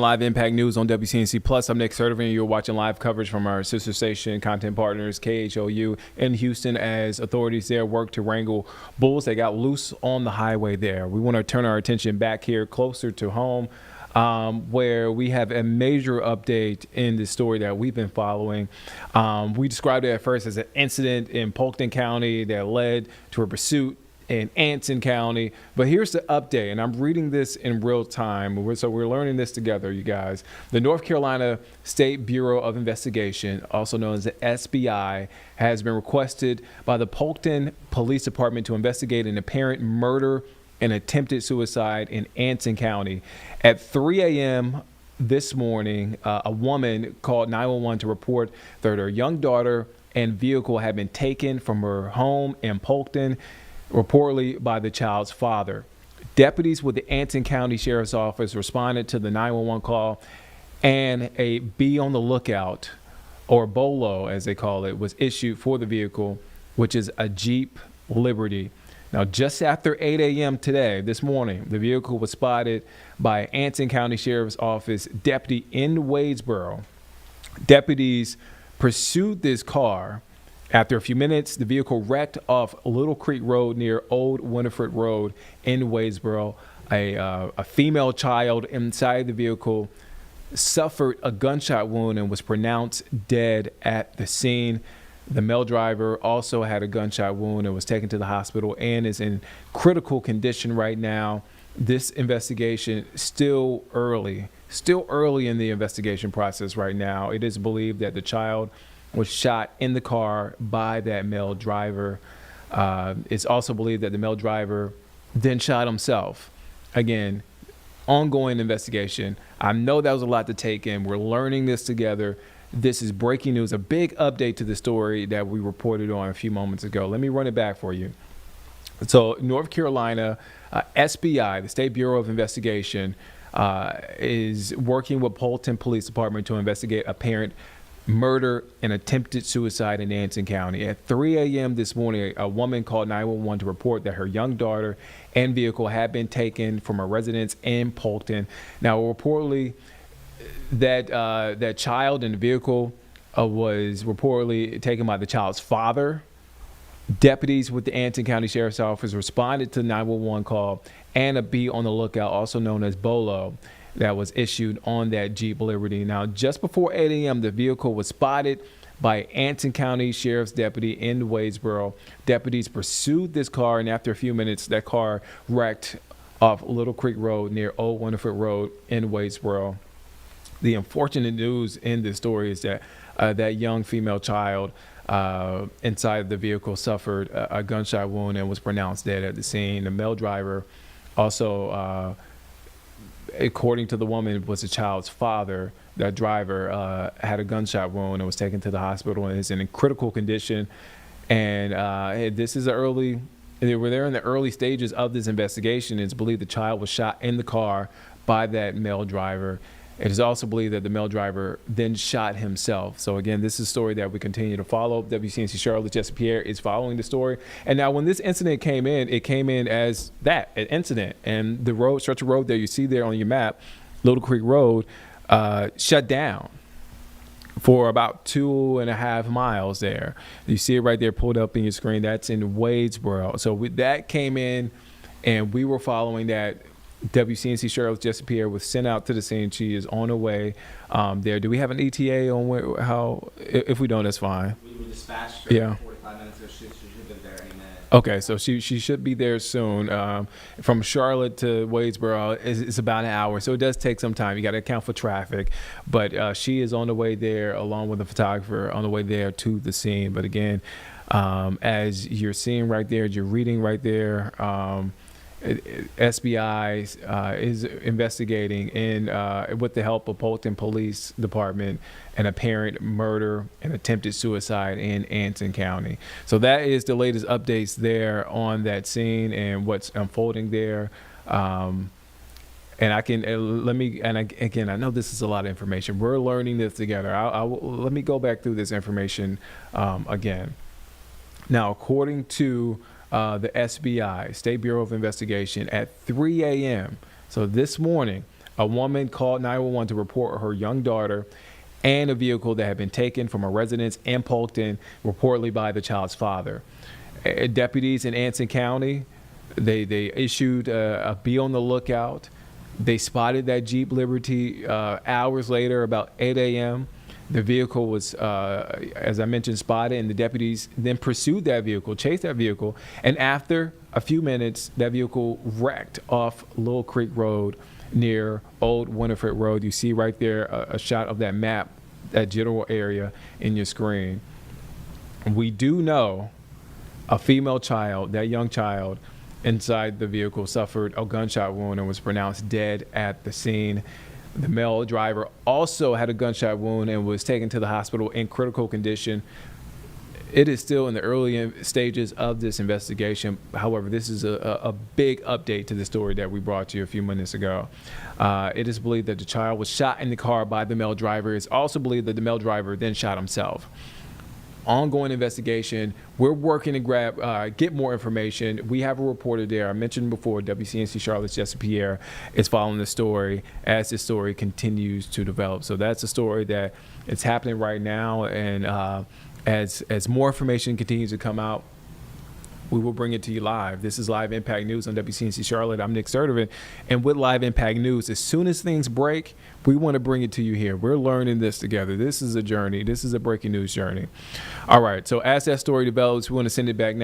Live Impact News on WCNC Plus. I'm Nick Sertovin. You're watching live coverage from our sister station content partners, KHOU in Houston, as authorities there work to wrangle bulls that got loose on the highway there. We want to turn our attention back here closer to home, where we have a major update in the story that we've been following. We described it at first as an incident in Polkton County that led to a pursuit in Anson County. But here's the update, and I'm reading this in real time, so we're learning this together, you guys. The North Carolina State Bureau of Investigation, also known as the SBI, has been requested by the Polkton Police Department to investigate an apparent murder and attempted suicide in Anson County. At 3 a.m. this morning, a woman called 911 to report that her young daughter and vehicle had been taken from her home in Polkton, reportedly by the child's father. Deputies with the Anson County Sheriff's Office responded to the 911 call, and a be on the lookout, or BOLO as they call it, was issued for the vehicle, which is a Jeep Liberty. Now, just after 8 a.m. this morning, the vehicle was spotted by Anson County Sheriff's Office deputy in Wadesboro. Deputies pursued this car. After a few minutes, the vehicle wrecked off Little Creek Road near Old Winifred Road in Wadesboro. A female child inside the vehicle suffered a gunshot wound and was pronounced dead at the scene. The male driver also had a gunshot wound and was taken to the hospital and is in critical condition right now. This investigation still early in the investigation process right now. It is believed that the child was shot in the car by that male driver. It's also believed that the male driver then shot himself. Again, ongoing investigation. I know that was a lot to take in. We're learning this together. This is breaking news, a big update to the story that we reported on a few moments ago. Let me run it back for you. So North Carolina SBI, the State Bureau of Investigation, is working with Polkton Police Department to investigate apparent murder and attempted suicide in Anson County. At 3 a.m. this morning, a woman called 911 to report that her young daughter and vehicle had been taken from a residence in Polkton. Now, reportedly, that child and the vehicle was reportedly taken by the child's father. Deputies with the Anson County Sheriff's Office responded to the 911 call and a be on the lookout, also known as BOLO, that was issued on that Jeep Liberty. Now, just before 8 a.m., the vehicle was spotted by Anson County Sheriff's deputy in Wadesboro. Deputies pursued this car, and after a few minutes, that car wrecked off Little Creek Road near Old Winifred Road in Wadesboro. The unfortunate news in this story is that that young female child inside the vehicle suffered a gunshot wound and was pronounced dead at the scene. The male driver also, according to the woman, was the child's father. That driver had a gunshot wound and was taken to the hospital and is in critical condition. And this is they were there in the early stages of this investigation. It's believed the child was shot in the car by that male driver. It is also believed that the male driver then shot himself. So again, this is a story that we continue to follow. WCNC Charlotte Jesse Pierre is following the story. And now when this incident came in, it came in as an incident. And the stretch of road there you see there on your map, Little Creek Road, shut down for about 2.5 miles there. You see it right there pulled up in your screen. That's in Wadesboro. So that came in, and we were following that. WCNC Charlotte Jesse Pierre was sent out to the scene. She is on her way there. Do we have an ETA on how? If we don't, that's fine. We were dispatched 45 minutes ago. She should be there any minute. Okay, so she should be there soon. From Charlotte to Wadesboro is about an hour, so it does take some time. You got to account for traffic, but she is on the way there along with the photographer on the way there to the scene. But again, as you're seeing right there, as you're reading right there, SBI is investigating with the help of Polkton Police Department an apparent murder and attempted suicide in Anson County. So that is the latest updates there on that scene and what's unfolding there. And I can again, I know this is a lot of information. We're learning this together. Let me go back through this information again. Now, according to the SBI, State Bureau of Investigation, at 3 a.m., so this morning, A woman called 911 to report her young daughter and a vehicle that had been taken from a residence in Polkton, reportedly by the child's father. Deputies in Anson County, they issued a be on the lookout. They spotted that Jeep Liberty hours later, about 8 a.m. The vehicle was, as I mentioned, spotted, and the deputies then pursued that vehicle, chased that vehicle, and after a few minutes, that vehicle wrecked off Little Creek Road near Old Winifred Road. You see right there a shot of that map, that general area in your screen. We do know a female child, that young child inside the vehicle, suffered a gunshot wound and was pronounced dead at the scene. The male driver also had a gunshot wound and was taken to the hospital in critical condition. It is still in the early stages of this investigation. However, this is a big update to the story that we brought you a few minutes ago. It is believed that the child was shot in the car by the male driver. It's also believed that the male driver then shot himself. Ongoing investigation. We're working to get more information. We have a reporter there. I mentioned before, WCNC Charlotte's Jesse Pierre is following the story as this story continues to develop. So that's a story that is happening right now, and as more information continues to come out, we will bring it to you live. This is Live Impact News on WCNC Charlotte. I'm Nick Sertovan. And with Live Impact News, as soon as things break, we want to bring it to you here. We're learning this together. This is a journey. This is a breaking news journey. All right. So as that story develops, we want to send it back now.